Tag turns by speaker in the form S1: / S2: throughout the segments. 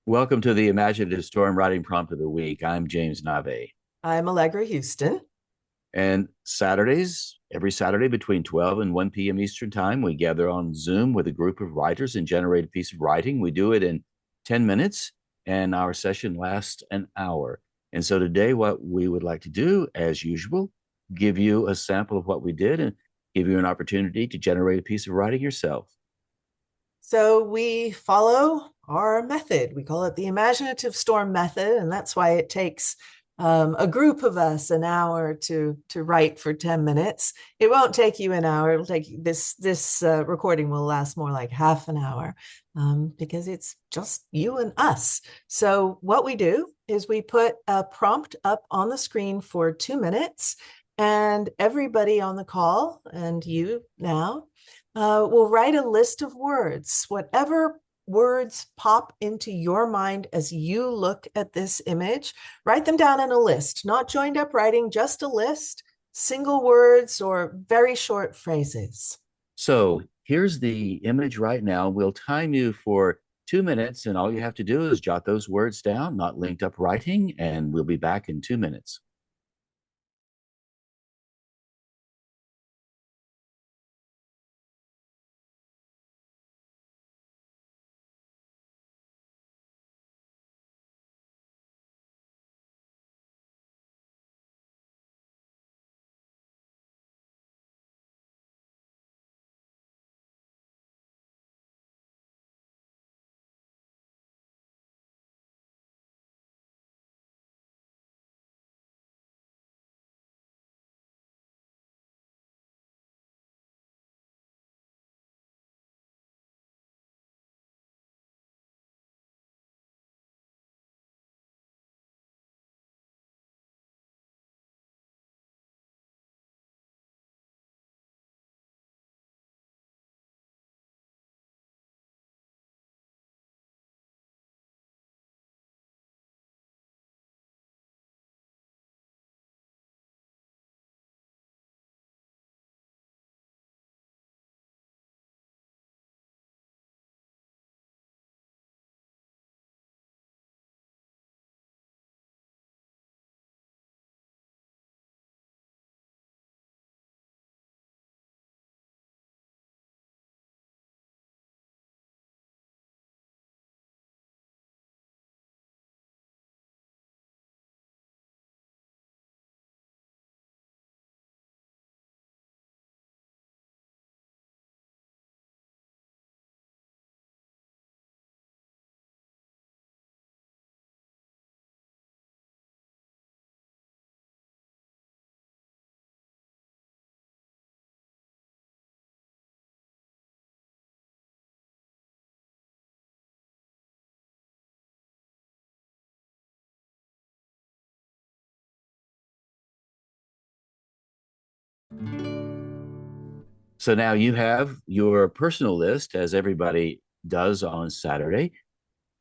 S1: Welcome to the Imaginative Storm Writing Prompt of the Week. I'm James Nave.
S2: I'm Allegra Houston.
S1: And Saturdays, every Saturday between 12 and 1 p.m. Eastern Time, we gather on Zoom with a group of writers and generate a piece of writing. We do it in 10 minutes, and our session lasts an hour. And so today, what we would like to do, as usual, give you a sample of what we did and give you an opportunity to generate a piece of writing yourself.
S2: So we follow our method. We call it the Imaginative Storm method, and that's why it takes a group of us an hour to write for 10 minutes. It won't take you an hour. It'll take this recording will last more like half an hour because it's just you and us. So what we do is we put a prompt up on the screen for 2 minutes, and everybody on the call and you now will write a list of words, whatever words pop into your mind as you look at this image. Write them down in a list, not joined up writing, just a list, single words or very short phrases.
S1: So here's the image right now. We'll time you for 2 minutes, and all you have to do is jot those words down, not linked up writing, and we'll be back in 2 minutes. So now you have your personal list, as everybody does on Saturday.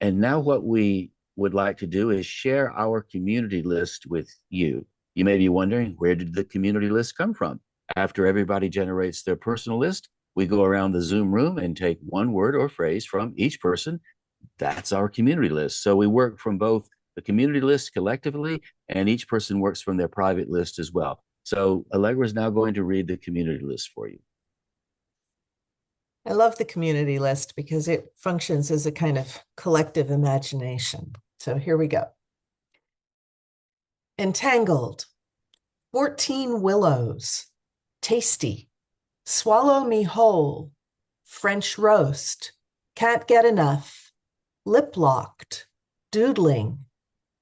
S1: And now what we would like to do is share our community list with you. You may be wondering, where did the community list come from? After everybody generates their personal list, we go around the Zoom room and take one word or phrase from each person. That's our community list. So we work from both the community list collectively, and each person works from their private list as well. So Allegra is now going to read the community list for you.
S2: I love the community list because it functions as a kind of collective imagination. So here we go. Entangled, 14 willows, tasty, swallow me whole, French roast, can't get enough, lip locked, doodling,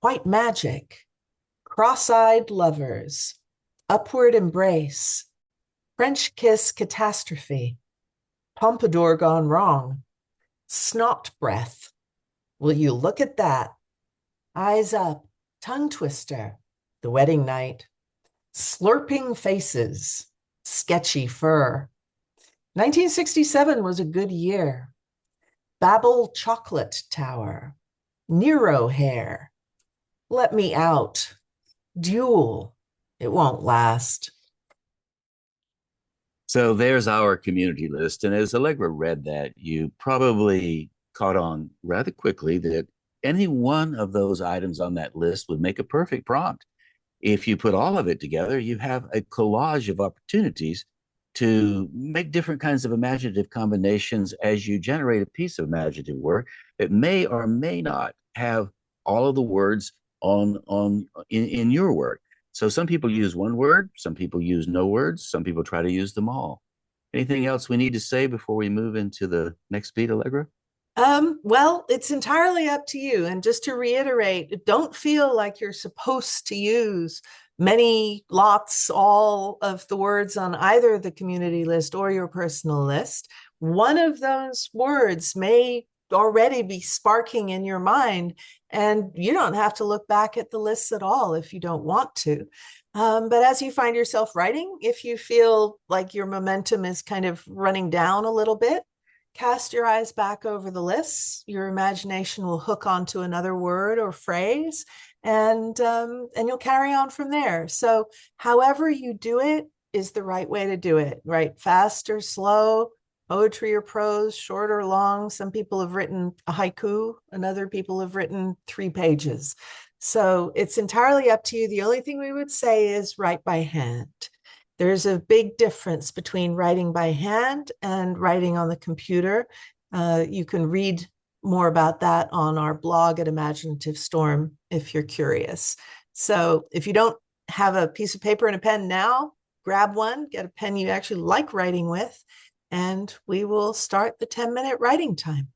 S2: white magic, cross-eyed lovers, upward embrace, French kiss catastrophe, pompadour gone wrong, snot breath. Will you look at that? Eyes up, tongue twister, the wedding night, slurping faces, sketchy fur. 1967 was a good year. Babel chocolate tower, Nero hair. Let me out. Duel. It won't last.
S1: So there's our community list. And as Allegra read that, you probably caught on rather quickly that any one of those items on that list would make a perfect prompt. If you put all of it together, you have a collage of opportunities to make different kinds of imaginative combinations as you generate a piece of imaginative work that may or may not have all of the words in your work. So some people use one word, some people use no words, some people try to use them all. Anything else we need to say before we move into the next beat, Allegra?
S2: Well, it's entirely up to you. And just to reiterate, don't feel like you're supposed to use many, lots, all of the words on either the community list or your personal list. One of those words may already be sparking in your mind, and you don't have to look back at the lists at all if you don't want to. But as you find yourself writing, if you feel like your momentum is kind of running down a little bit, cast your eyes back over the lists. Your imagination will hook onto another word or phrase, and you'll carry on from there. So, however you do it is the right way to do it. Right, fast or slow, poetry or prose, short or long. Some people have written a haiku, and other people have written 3 pages. So it's entirely up to you. The only thing we would say is write by hand. There's a big difference between writing by hand and writing on the computer. You can read more about that on our blog at Imaginative Storm if you're curious. So if you don't have a piece of paper and a pen now, grab one, get a pen you actually like writing with, and we will start the 10-minute writing time.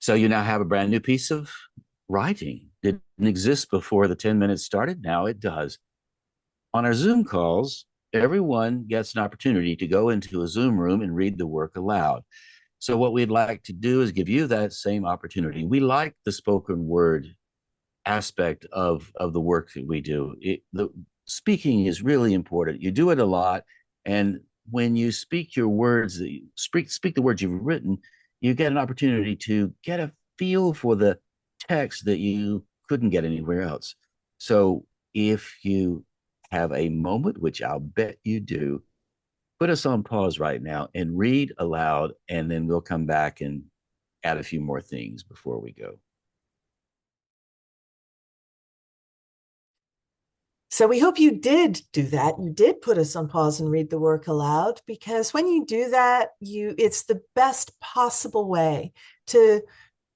S1: So you now have a brand new piece of writing. Didn't exist before the 10 minutes started. Now it does. On our Zoom calls, everyone gets an opportunity to go into a Zoom room and read the work aloud. So what we'd like to do is give you that same opportunity. We like the spoken word aspect of the work that we do. The speaking is really important. You do it a lot, and when you speak your words, speak the words you've written, you get an opportunity to get a feel for the text that you couldn't get anywhere else. So if you have a moment, which I'll bet you do, put us on pause right now and read aloud, and then we'll come back and add a few more things before we go.
S2: So we hope you did do that. You did put us on pause and read the work aloud, because when you do that, it's the best possible way to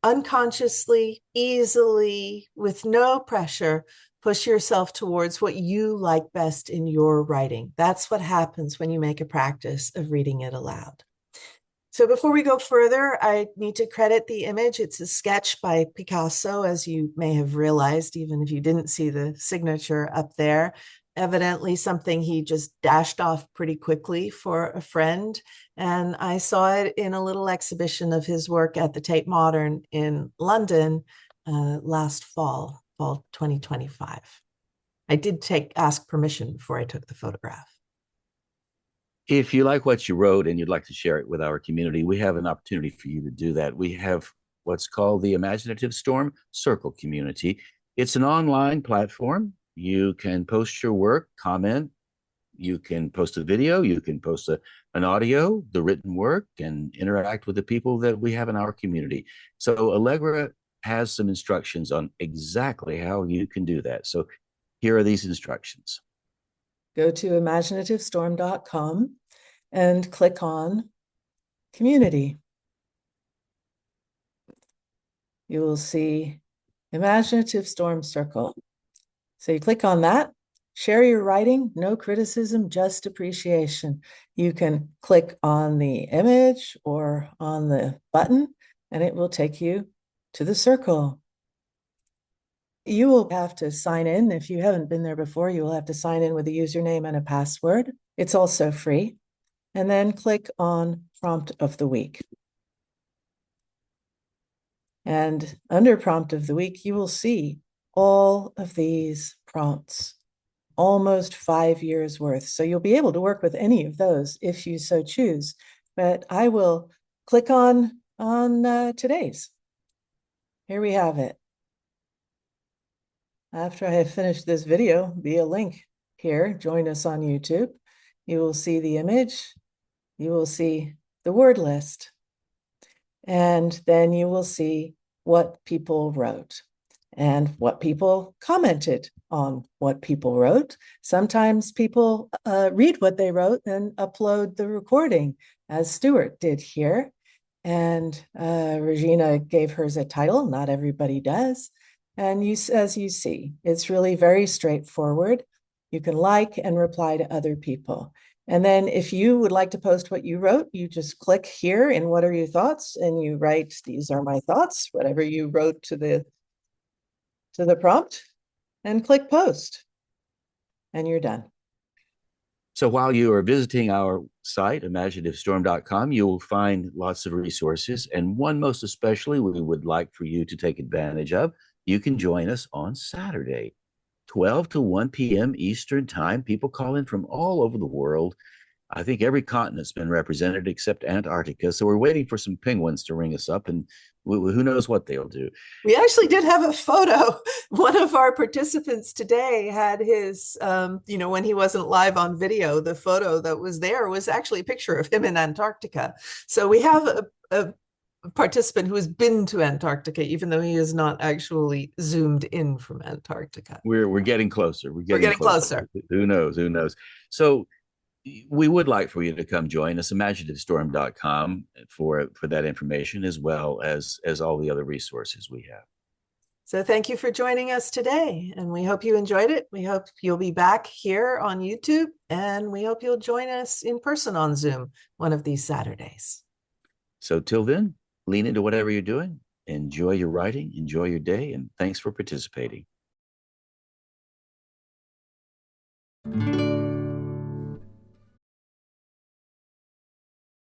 S2: unconsciously, easily, with no pressure, push yourself towards what you like best in your writing. That's what happens when you make a practice of reading it aloud. So before we go further, I need to credit the image. It's a sketch by Picasso, as you may have realized, even if you didn't see the signature up there. Evidently something he just dashed off pretty quickly for a friend. And I saw it in a little exhibition of his work at the Tate Modern in London last fall 2025. I did ask permission before I took the photograph.
S1: If you like what you wrote and you'd like to share it with our community, we have an opportunity for you to do that. We have what's called the Imaginative Storm Circle community. It's an online platform. You can post your work, comment. You can post a video. You can post an audio, the written work, and interact with the people that we have in our community. So Allegra has some instructions on exactly how you can do that. So here are these instructions.
S2: Go to imaginativestorm.com and click on Community. You will see Imaginative Storm Circle. So you click on that, share your writing, no criticism, just appreciation. You can click on the image or on the button, and it will take you to the circle. You will have to sign in. If you haven't been there before, you will have to sign in with a username and a password. It's also free. And then click on Prompt of the Week. And under Prompt of the Week, you will see all of these prompts, almost 5 years worth. So you'll be able to work with any of those if you so choose. But I will click on today's. Here we have it. After I have finished this video, via link here, join us on YouTube. You will see the image. You will see the word list. And then you will see what people wrote and what people commented on what people wrote. Sometimes people read what they wrote and upload the recording, as Stuart did here. And Regina gave hers a title. Not everybody does. And as you see, it's really very straightforward. You can like and reply to other people. And then if you would like to post what you wrote, you just click here in what are your thoughts, and you write, these are my thoughts, whatever you wrote to the prompt, and click post, and you're done.
S1: So while you are visiting our site, imaginativestorm.com, you will find lots of resources. And one most especially we would like for you to take advantage of. You can join us on Saturday, 12 to 1 p.m. Eastern time. People call in from all over the world. I think every continent's been represented except Antarctica. So we're waiting for some penguins to ring us up, and who knows what they'll do.
S2: We actually did have a photo. One of our participants today had his, when he wasn't live on video, the photo that was there was actually a picture of him in Antarctica. So we have a participant who has been to Antarctica, even though he is not actually zoomed in from Antarctica.
S1: We're getting closer. We're
S2: getting closer.
S1: Who knows? Who knows? So we would like for you to come join us, imaginativestorm.com, for that information, as well as all the other resources we have.
S2: So thank you for joining us today, and we hope you enjoyed it. We hope you'll be back here on YouTube, and we hope you'll join us in person on Zoom one of these Saturdays.
S1: So till then, lean into whatever you're doing, enjoy your writing, enjoy your day, and thanks for participating.